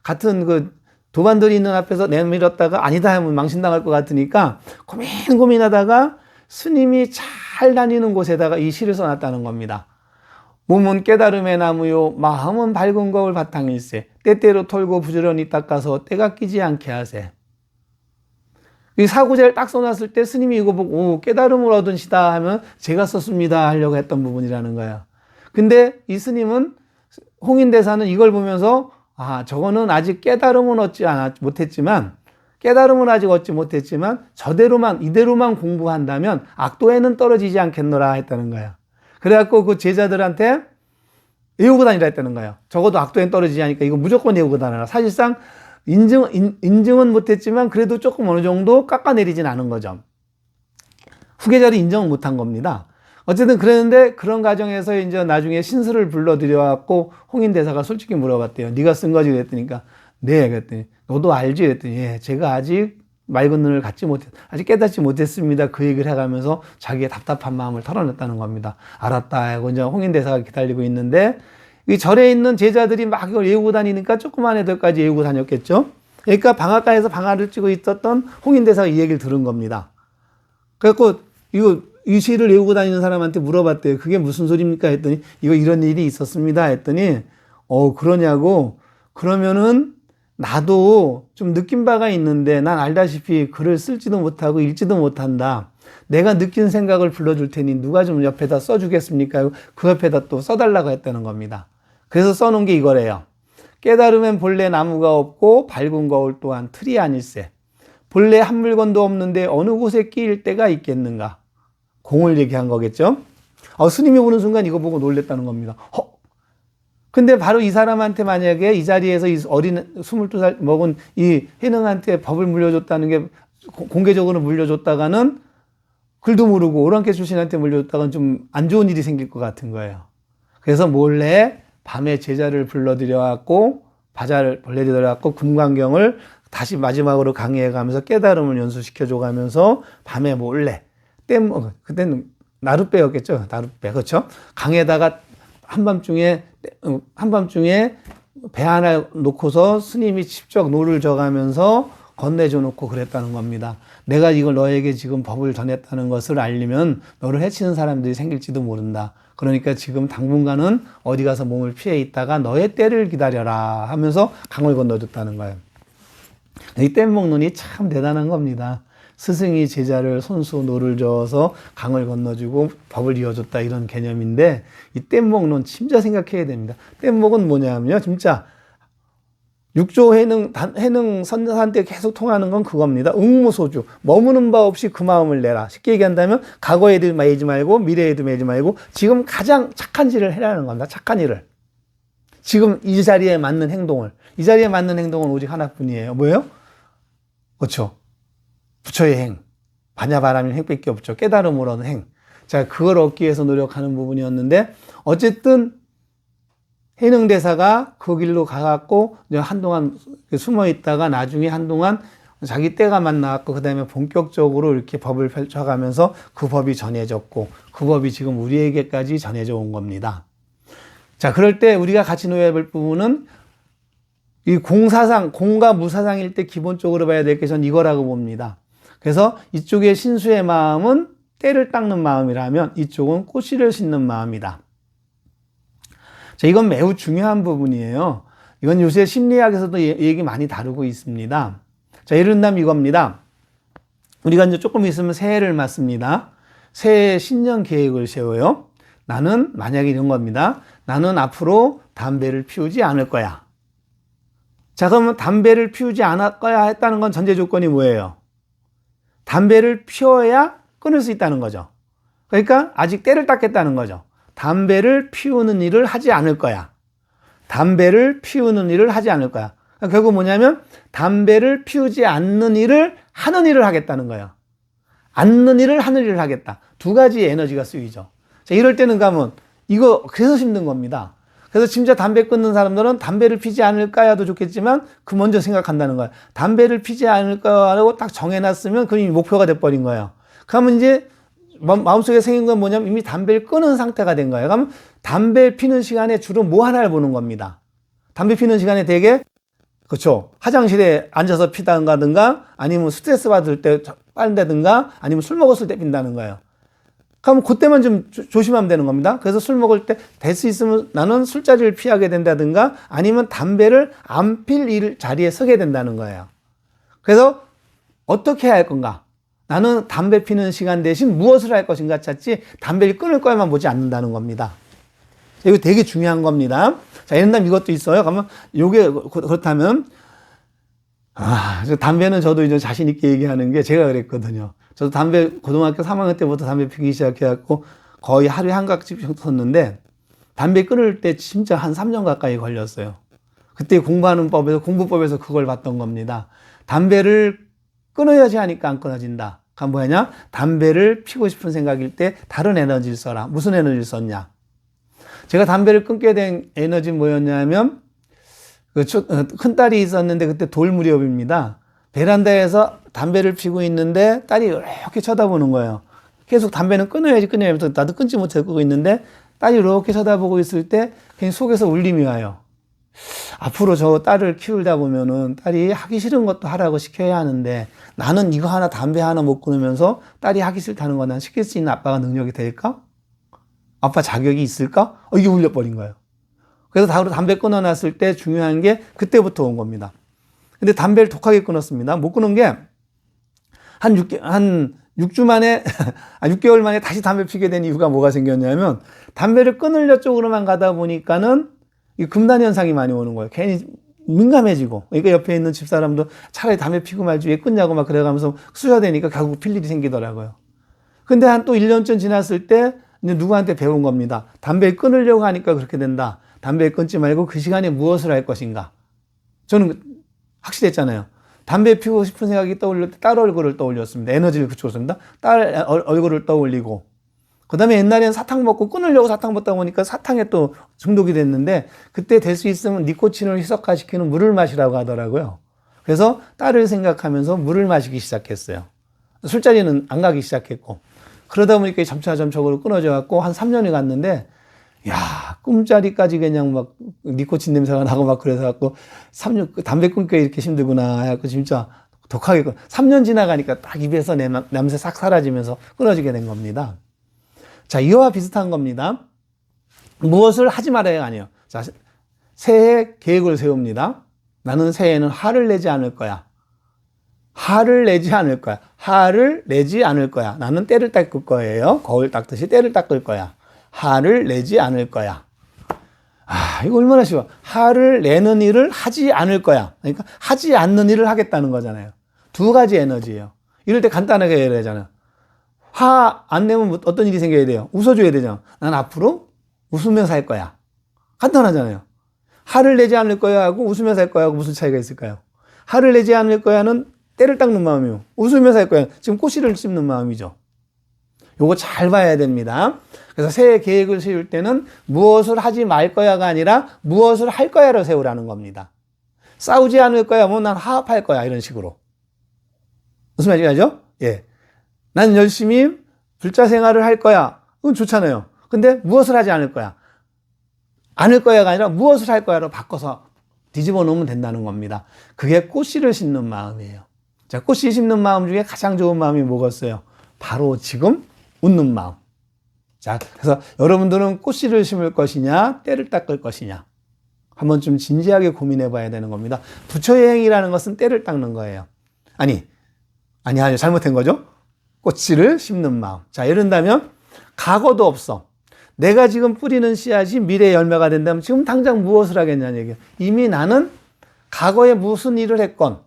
A: 같은 도반들이 있는 앞에서 내밀었다가 아니다 하면 망신당할 것 같으니까 고민하다가 스님이 잘 다니는 곳에다가 이 시를 써놨다는 겁니다. 몸은 깨달음의 나무요, 마음은 밝은 거울 바탕일세. 때때로 털고 부지런히 닦아서 때가 끼지 않게 하세. 이 사구제를 딱 써놨을 때 스님이 이거 보고 깨달음을 얻은 시다 하면 제가 썼습니다 하려고 했던 부분이라는 거예요. 근데 이 스님은, 홍인대사는 이걸 보면서, 아, 저거는 아직 깨달음은 깨달음은 아직 얻지 못했지만 이대로만 공부한다면 악도에는 떨어지지 않겠노라 했다는 거예요. 그래갖고 그 제자들한테 외우고 다니라 했다는 거예요. 적어도 악도에는 떨어지지 않으니까 이거 무조건 외우고 다니라. 사실상 인증은 못했지만 그래도 조금 어느 정도 깎아내리진 않은 거죠. 후계자를 인정을 못한 겁니다. 어쨌든 그랬는데 그런 과정에서 이제 나중에 신수를 불러들여갖고 홍인대사가 솔직히 물어봤대요. 네가 쓴 거지? 그랬더니까 네. 그랬더니 너도 알지? 그랬더니 예, 제가 아직 맑은 눈을 아직 깨닫지 못했습니다. 그 얘기를 해가면서 자기의 답답한 마음을 털어냈다는 겁니다. 알았다 하고 이제 홍인대사가 기다리고 있는데, 이 절에 있는 제자들이 막 이걸 외우고 다니니까 조그만 애들까지 외우고 다녔겠죠. 그러니까 방앗간에서 방아를 찌고 있었던 홍인대사가 이 얘기를 들은 겁니다. 그래갖고 이 시를 외우고 다니는 사람한테 물어봤대요. 그게 무슨 소리입니까? 했더니 이거 이런 일이 있었습니다. 했더니 그러냐고. 그러면은 나도 좀 느낀 바가 있는데 난 알다시피 글을 쓸지도 못하고 읽지도 못한다. 내가 느낀 생각을 불러줄 테니 누가 좀 옆에다 써주겠습니까? 그 옆에다 또 써달라고 했다는 겁니다. 그래서 써놓은 게 이거래요. 깨달으면 본래 나무가 없고 밝은 거울 또한 틀이 아닐세. 본래 한 물건도 없는데 어느 곳에 끼일 때가 있겠는가. 공을 얘기한 거겠죠. 스님이 오는 순간 이거 보고 놀랬다는 겁니다. 근데 바로 이 사람한테 만약에 이 자리에서 이 어린 22살 먹은 이 해능한테 법을 물려줬다는 게 공개적으로 물려줬다가는 글도 모르고 오랑캐 출신한테 물려줬다가는 좀 안 좋은 일이 생길 것 같은 거예요. 그래서 몰래 밤에 제자를 불러들여갖고 바자를 불러들여갖고 금강경을 다시 마지막으로 강의해가면서 깨달음을 연수시켜줘가면서 밤에 몰래 그때는 나룻배였겠죠. 나룻배. 그렇죠? 강에다가 한밤중에 배 하나 놓고서 스님이 직접 노를 져가면서 건네줘 놓고 그랬다는 겁니다. 내가 이걸 너에게 지금 법을 전했다는 것을 알리면 너를 해치는 사람들이 생길지도 모른다. 그러니까 지금 당분간은 어디 가서 몸을 피해 있다가 너의 때를 기다려라 하면서 강을 건너줬다는 거예요. 이 뗏목론이 참 대단한 겁니다. 스승이 제자를 손수 노를 저어서 강을 건너주고 법을 이어줬다 이런 개념인데 이 뗏목론 진짜 생각해야 됩니다. 뗏목은 뭐냐면요. 진짜 육조 해능 선사한테 계속 통하는 건 그겁니다. 응무소주. 머무는 바 없이 그 마음을 내라. 쉽게 얘기한다면 과거에도 매이지 말고 미래에도 매이지 말고 지금 가장 착한 일을 해라는 겁니다. 착한 일을. 지금 이 자리에 맞는 행동을. 이 자리에 맞는 행동은 오직 하나뿐이에요. 뭐예요? 그렇죠. 부처의 행. 반야바람일 행밖에 없죠. 깨달음으로 얻는 행. 자, 그걸 얻기 위해서 노력하는 부분이었는데 어쨌든 해능대사가 그 길로 가갖고 한동안 숨어 있다가 나중에 한동안 자기 때가 만나갖고 그 다음에 본격적으로 이렇게 법을 펼쳐가면서 그 법이 전해졌고 그 법이 지금 우리에게까지 전해져 온 겁니다. 자, 그럴 때 우리가 같이 놓아야 할 부분은 이 공사상, 공과 무사상일 때 기본적으로 봐야 될 게 전 이거라고 봅니다. 그래서 이쪽의 신수의 마음은 때를 닦는 마음이라면 이쪽은 꽃씨를 싣는 마음이다. 자, 이건 매우 중요한 부분이에요. 이건 요새 심리학에서도 얘기 많이 다루고 있습니다. 자, 예를 들면 이겁니다. 우리가 이제 조금 있으면 새해를 맞습니다. 새해 신년 계획을 세워요. 나는 만약에 이런 겁니다. 나는 앞으로 담배를 피우지 않을 거야. 자, 그러면 담배를 피우지 않을 거야 했다는 건 전제 조건이 뭐예요? 담배를 피워야 끊을 수 있다는 거죠. 그러니까 아직 때를 닦겠다는 거죠. 담배를 피우는 일을 하지 않을 거야. 담배를 피우는 일을 하지 않을 거야. 그러니까 결국 뭐냐면 담배를 피우지 않는 일을 하는 일을 하겠다는 거예요. 않는 일을 하는 일을 하겠다. 두 가지 에너지가 쓰이죠. 자, 이럴 때는 가면 이거 그래서 힘든 겁니다. 그래서 진짜 담배 끊는 사람들은 담배를 피지 않을까야도 좋겠지만 그 먼저 생각한다는 거예요. 담배를 피지 않을까라고 딱 정해놨으면 그게 목표가 돼버린 거예요. 그러면 이제 마음속에 생긴 건 뭐냐면 이미 담배를 끊은 상태가 된 거예요. 그러면 담배 피는 시간에 주로 뭐 하나를 보는 겁니다. 담배 피는 시간에 되게 그렇죠. 화장실에 앉아서 피다든가 아니면 스트레스 받을 때 빠른다든가 아니면 술 먹었을 때 핀다는 거예요. 그럼 그때만 좀 조심하면 되는 겁니다. 그래서 술 먹을 때 될 수 있으면 나는 술자리를 피하게 된다든가 아니면 담배를 안 필 자리에 서게 된다는 거예요. 그래서 어떻게 해야 할 건가? 나는 담배 피는 시간 대신 무엇을 할 것인가 찾지 담배를 끊을 거야만 보지 않는다는 겁니다. 이거 되게 중요한 겁니다. 자, 예를 들면 이것도 있어요. 그러면 요게 그렇다면 담배는 저도 이제 자신 있게 얘기하는 게 제가 그랬거든요. 저도 담배 고등학교 3학년 때부터 담배 피기 시작해갖고 거의 하루에 한 각씩 폈는데 담배 끊을 때 진짜 한 3년 가까이 걸렸어요. 그때 공부하는 법에서 공부법에서 그걸 봤던 겁니다. 담배를 끊어야지 하니까 안 끊어진다. 그럼 뭐냐? 담배를 피고 싶은 생각일 때 다른 에너지를 써라. 무슨 에너지를 썼냐? 제가 담배를 끊게 된 에너지는 뭐였냐면 큰딸이 있었는데 그때 돌 무렵입니다. 베란다에서 담배를 피고 있는데 딸이 이렇게 쳐다보는 거예요. 계속 담배는 끊어야지 하면서 나도 끊지 못하고 있는데 딸이 이렇게 쳐다보고 있을 때 그냥 속에서 울림이 와요. 앞으로 저 딸을 키우다 보면은 딸이 하기 싫은 것도 하라고 시켜야 하는데 나는 이거 하나 담배 하나 못 끊으면서 딸이 하기 싫다는 거 난 시킬 수 있는 아빠가 능력이 될까? 아빠 자격이 있을까? 이게 울려버린 거예요. 그래서 담배 끊어놨을 때 중요한 게 그때부터 온 겁니다. 근데 담배를 독하게 끊었습니다. 못 끊은 게 한 6주 만에, 6개월 만에 다시 담배 피게 된 이유가 뭐가 생겼냐면 담배를 끊으려 쪽으로만 가다 보니까는 이 금단 현상이 많이 오는 거예요. 괜히 민감해지고. 그러니까 옆에 있는 집사람도 차라리 담배 피고 말지 왜 끊냐고 막 그래가면서 수셔대니까 결국 필 일이 생기더라고요. 근데 한 또 1년쯤 지났을 때 이제 누구한테 배운 겁니다. 담배를 끊으려고 하니까 그렇게 된다. 담배를 끊지 말고 그 시간에 무엇을 할 것인가. 저는 확실했잖아요. 담배 피우고 싶은 생각이 떠올릴 때 딸 얼굴을 떠올렸습니다. 에너지를 그쪽으로 딸 얼굴을 떠올리고. 그 다음에 옛날에는 사탕 먹고 끊으려고 사탕 먹다 보니까 사탕에 또 중독이 됐는데 그때 될 수 있으면 니코틴을 희석화시키는 물을 마시라고 하더라고요. 그래서 딸을 생각하면서 물을 마시기 시작했어요. 술자리는 안 가기 시작했고. 그러다 보니까 점차적으로 끊어져 갖고 한 3년이 갔는데 야, 꿈자리까지 그냥 막 니코틴 냄새가 나고 막 그래서 갖고 3년, 담배 끊기가 이렇게 힘들구나 해갖고 진짜 독하게 3년 지나가니까 딱 입에서 냄새 싹 사라지면서 끊어지게 된 겁니다. 자, 이와 비슷한 겁니다. 무엇을 하지 말아야 아니에요. 자, 새해 계획을 세웁니다. 나는 새해에는 화를 내지 않을 거야. 화를 내지 않을 거야. 화를 내지 않을 거야. 나는 때를 닦을 거예요. 거울 닦듯이 때를 닦을 거야. 화를 내지 않을 거야. 아, 이거 얼마나 쉬워. 화를 내는 일을 하지 않을 거야. 그러니까 하지 않는 일을 하겠다는 거잖아요. 두 가지 에너지예요. 이럴 때 간단하게 해야 되잖아요. 화 안 내면 어떤 일이 생겨야 돼요? 웃어줘야 되잖아. 난 앞으로 웃으면서 할 거야. 간단하잖아요. 화를 내지 않을 거야 하고 웃으면서 할 거야 하고 무슨 차이가 있을까요? 화를 내지 않을 거야는 때를 닦는 마음이요. 웃으면서 할 거야. 지금 꽃씨를 씹는 마음이죠. 요거 잘 봐야 됩니다. 그래서 새해 계획을 세울 때는 무엇을 하지 말 거야가 아니라 무엇을 할 거야로 세우라는 겁니다. 싸우지 않을 거야, 뭐 난 화합할 거야, 이런 식으로. 무슨 말인지 알죠? 예. 난 열심히 불자 생활을 할 거야. 그건 좋잖아요. 근데 무엇을 하지 않을 거야? 않을 거야가 아니라 무엇을 할 거야로 바꿔서 뒤집어 놓으면 된다는 겁니다. 그게 꽃씨를 심는 마음이에요. 자, 꽃씨 심는 마음 중에 가장 좋은 마음이 뭐겠어요? 바로 지금 웃는 마음. 자, 그래서 여러분들은 꽃씨를 심을 것이냐, 때를 닦을 것이냐. 한번 좀 진지하게 고민해 봐야 되는 겁니다. 부처의 행위라는 것은 때를 닦는 거예요. 아니, 잘못된 거죠? 꽃씨를 심는 마음. 자, 이런다면, 과거도 없어. 내가 지금 뿌리는 씨앗이 미래의 열매가 된다면 지금 당장 무엇을 하겠냐는 얘기예요. 이미 나는 과거에 무슨 일을 했건,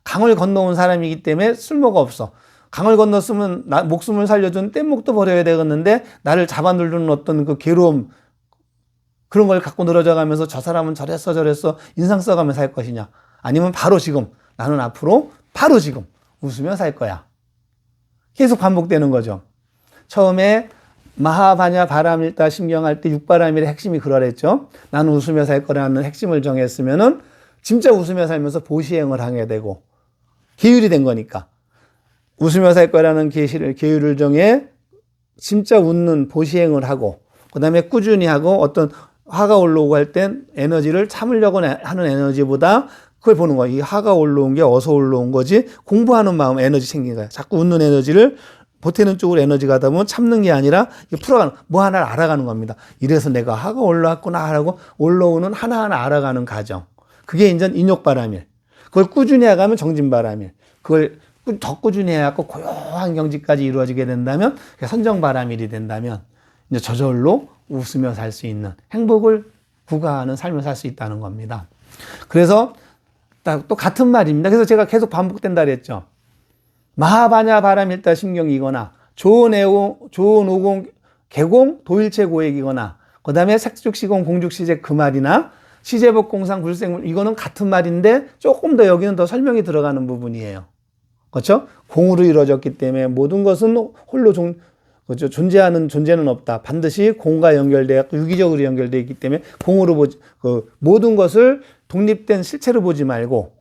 A: 강을 건너온 사람이기 때문에 쓸모가 없어. 강을 건넜으면 목숨을 살려준 뗏목도 버려야 되겠는데 나를 잡아 누르는 어떤 그 괴로움 그런 걸 갖고 늘어져 가면서 저 사람은 저랬어 인상 써가면서 살 것이냐. 아니면 바로 지금 나는 앞으로 바로 지금 웃으며 살 거야. 계속 반복되는 거죠. 처음에 마하바냐 바람일다 심경할 때 육바람일의 핵심이 그러랬죠. 나는 웃으며 살 거라는 핵심을 정했으면은 진짜 웃으며 살면서 보시행을 하게 되고 계율이 된 거니까. 웃으며 살 거라는 계율을 정해 진짜 웃는 보시행을 하고 그 다음에 꾸준히 하고 어떤 화가 올라오고 할 땐 에너지를 참으려고 하는 에너지보다 그걸 보는 거야. 이 화가 올라온 게 어디서 올라온 거지? 공부하는 마음 에너지 생긴 거야. 자꾸 웃는 에너지를 보태는 쪽으로 에너지가 가다 보면 참는 게 아니라 풀어가는 뭐 하나를 알아가는 겁니다. 이래서 내가 화가 올라왔구나 하고 올라오는 하나하나 알아가는 과정. 그게 이제 인욕바람일. 그걸 꾸준히 해가면 정진바람일. 그걸 더 꾸준히 해갖고 고요한 경지까지 이루어지게 된다면 선정바람일이 된다면 이제 저절로 웃으며 살 수 있는 행복을 부과하는 삶을 살 수 있다는 겁니다. 그래서 또 같은 말입니다. 그래서 제가 계속 반복된다 그랬죠. 마하바냐 바람일다 심경이거나 좋은 오공 개공 도일체 고액이거나 그 다음에 색죽시공 공죽시제 그 말이나 시제복공상 불생물 이거는 같은 말인데 조금 더 여기는 더 설명이 들어가는 부분이에요. 그렇죠? 공으로 이루어졌기 때문에 모든 것은 홀로 그렇죠? 존재는 없다. 반드시 공과 연결되어 유기적으로 연결되어 있기 때문에 공으로 모든 것을 독립된 실체로 보지 말고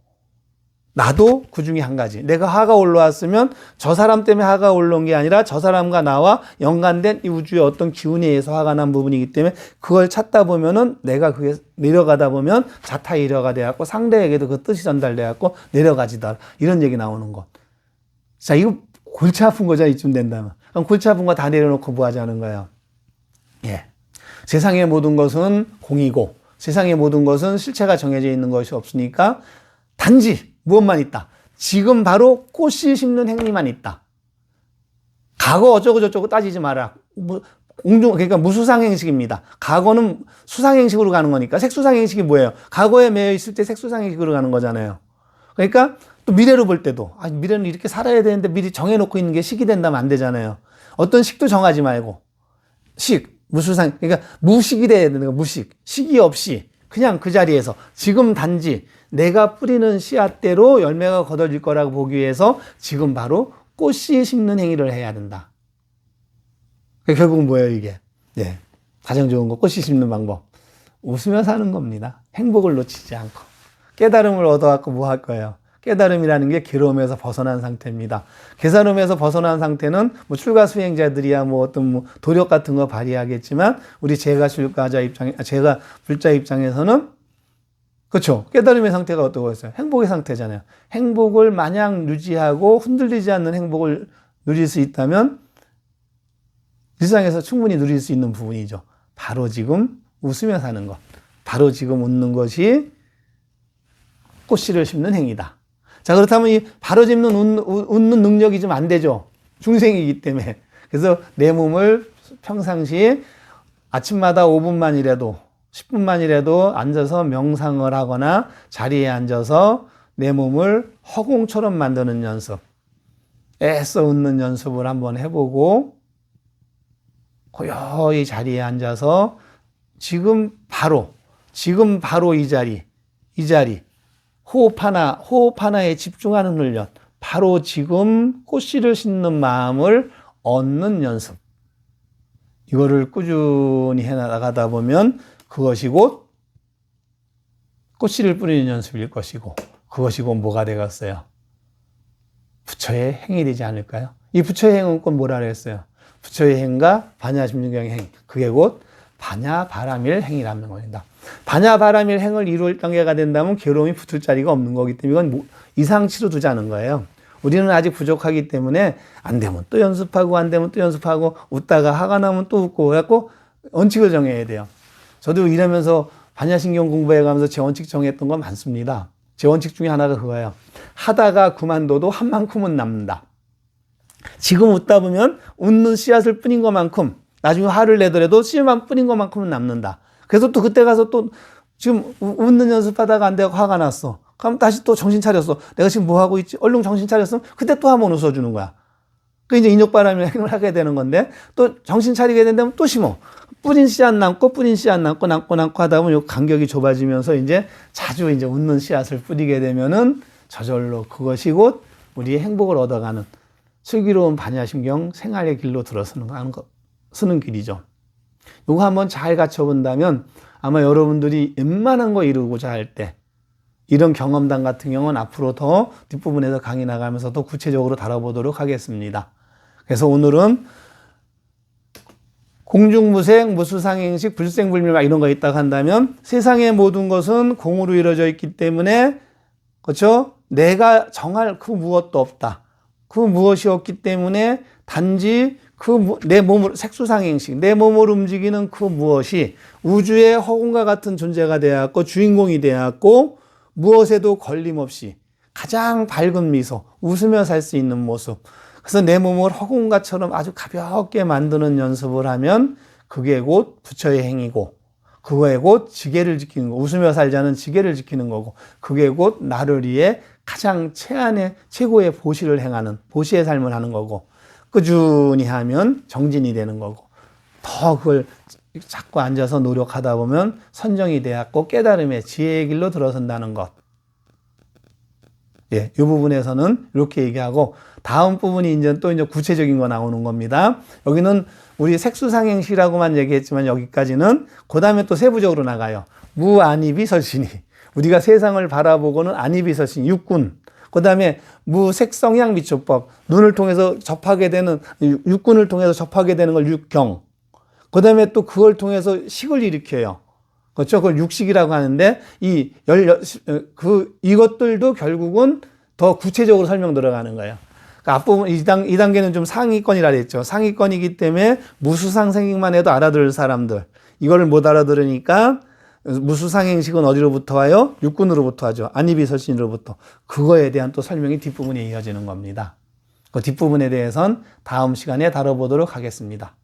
A: 나도 그 중에 한 가지. 내가 화가 올라왔으면 저 사람 때문에 화가 올라온 게 아니라 저 사람과 나와 연관된 이 우주의 어떤 기운에 의해서 화가 난 부분이기 때문에 그걸 찾다 보면은 내가 그게 내려가다 보면 자타일화가 되었고 상대에게도 그 뜻이 전달되었고 내려가지다. 이런 얘기 나오는 것. 자, 이거 골치 아픈 거잖아, 이쯤 된다면. 그럼 골치 아픈 거 다 내려놓고 뭐 하자는 거예요? 예. 세상의 모든 것은 공이고 세상의 모든 것은 실체가 정해져 있는 것이 없으니까 단지 무엇만 있다. 지금 바로 꽃이 심는 행위만 있다. 과거 어쩌고 저쩌고 따지지 마라. 그러니까 무수상행식입니다. 과거는 수상행식으로 가는 거니까 색수상행식이 뭐예요? 과거에 매여 있을 때 색수상행식으로 가는 거잖아요. 그러니까 또 미래로 볼 때도 미래는 이렇게 살아야 되는데 미리 정해놓고 있는 게 식이 된다면 안 되잖아요. 어떤 식도 정하지 말고 무수상, 그러니까 무식이 돼야 되는 거, 무식. 식이 없이 그냥 그 자리에서 지금 단지 내가 뿌리는 씨앗대로 열매가 거둬질 거라고 보기 위해서 지금 바로 꽃씨 심는 행위를 해야 된다. 결국은 뭐예요, 이게? 예. 가장 좋은 거, 꽃씨 심는 방법. 웃으며 사는 겁니다. 행복을 놓치지 않고. 깨달음을 얻어갖고 뭐 할 거예요? 깨달음이라는 게 괴로움에서 벗어난 상태입니다. 괴사름에서 벗어난 상태는 뭐 출가 수행자들이야 뭐 어떤 뭐 도력 같은 거 발휘하겠지만 우리 제가 제가 불자 입장에서는 그렇죠. 깨달음의 상태가 어떠고 있어요? 행복의 상태잖아요. 행복을 마냥 유지하고 흔들리지 않는 행복을 누릴 수 있다면 일상에서 충분히 누릴 수 있는 부분이죠. 바로 지금 웃으며 사는 것. 바로 지금 웃는 꽃씨를 심는 행위다. 자, 그렇다면 이 바로 짚는 웃는 능력이 좀 안 되죠. 중생이기 때문에. 그래서 내 몸을 평상시에 아침마다 5분만이라도 10분만이라도 앉아서 명상을 하거나 자리에 앉아서 내 몸을 허공처럼 만드는 연습. 애써 웃는 연습을 한번 해보고 고요히 자리에 앉아서 지금 바로 이 자리 호흡 하나에 집중하는 훈련. 바로 지금 꽃씨를 심는 마음을 얻는 연습. 이거를 꾸준히 해나가다 보면 그것이 곧 꽃씨를 뿌리는 연습일 것이고, 그것이 곧 뭐가 되겠어요? 부처의 행이 되지 않을까요? 이 부처의 행은 곧 뭐라 그랬어요? 부처의 행과 반야심경의 행. 그게 곧 반야바라밀 행이라는 겁니다. 반야바라밀 행을 이룰 단계가 된다면 괴로움이 붙을 자리가 없는 거기 때문에 이건 이상치로 두자는 거예요. 우리는 아직 부족하기 때문에 안 되면 또 연습하고 안 되면 또 연습하고 웃다가 화가 나면 또 웃고 그래갖고 원칙을 정해야 돼요. 저도 이러면서 반야신경 공부해 가면서 제 원칙 정했던 건 많습니다. 제 원칙 중에 하나가 그거예요. 하다가 그만둬도 한 만큼은 남는다. 지금 웃다 보면 웃는 씨앗을 뿌린 것만큼 나중에 화를 내더라도 씨앗만 뿌린 것만큼은 남는다. 그래서 또 그때 가서 또 지금 웃는 연습하다가 안 되고 화가 났어. 그럼 다시 또 정신 차렸어. 내가 지금 뭐 하고 있지? 얼른 정신 차렸으면 그때 또 한번 웃어주는 거야. 그 이제 인욕바람을 행을 하게 되는 건데 또 정신 차리게 된다면 또 심어. 뿌린 씨앗 남고 남고 하다 보면 요 간격이 좁아지면서 이제 자주 이제 웃는 씨앗을 뿌리게 되면은 저절로 그것이 곧 우리의 행복을 얻어가는 슬기로운 반야심경 생활의 길로 쓰는 길이죠. 요거 한번 잘 갖춰본다면 아마 여러분들이 웬만한 거 이루고자 할 때 이런 경험담 같은 경우는 앞으로 더 뒷부분에서 강의 나가면서 더 구체적으로 다뤄보도록 하겠습니다. 그래서 오늘은 공중무생, 무수상행식, 불생불멸 이런 거 있다고 한다면 세상의 모든 것은 공으로 이루어져 있기 때문에 그렇죠? 내가 정할 그 무엇도 없다. 그 무엇이 없기 때문에 단지 내 몸을 색수상행식, 내 몸을 움직이는 그 무엇이 우주의 허공과 같은 존재가 되었고 주인공이 되었고 무엇에도 걸림없이 가장 밝은 미소, 웃으며 살 수 있는 모습. 그래서 내 몸을 허공과처럼 아주 가볍게 만드는 연습을 하면 그게 곧 부처의 행이고 그거에 곧 지계를 지키는 거, 웃으며 살자는 지계를 지키는 거고 그게 곧 나를 위해 가장 최고의 보시의 삶을 하는 거고 꾸준히 하면 정진이 되는 거고 더 그걸 자꾸 앉아서 노력하다 보면 선정이 되었고 깨달음의 지혜의 길로 들어선다는 것. 예, 이 부분에서는 이렇게 얘기하고 다음 부분이 이제 구체적인 거 나오는 겁니다. 여기는 우리 색수상행시라고만 얘기했지만 여기까지는 그 다음에 또 세부적으로 나가요. 무안이비설신이 우리가 세상을 바라보고는 안이비설신 육군. 그 다음에 무색성향미초법 눈을 통해서 접하게 되는 육군을 통해서 접하게 되는 걸 육경. 그 다음에 또 그걸 통해서 식을 일으켜요. 그렇죠? 그걸 육식이라고 하는데 이것들도 결국은 더 구체적으로 설명 들어가는 거예요. 그러니까 앞부분 이 단계는 좀 상위권이라 그랬죠. 상위권이기 때문에 무수상생식만 해도 알아들을 사람들 이거를 못 알아들으니까 무수상행식은 어디로부터 와요? 육군으로부터 하죠. 안이비설신으로부터. 그거에 대한 또 설명이 뒷부분에 이어지는 겁니다. 그 뒷부분에 대해서는 다음 시간에 다뤄보도록 하겠습니다.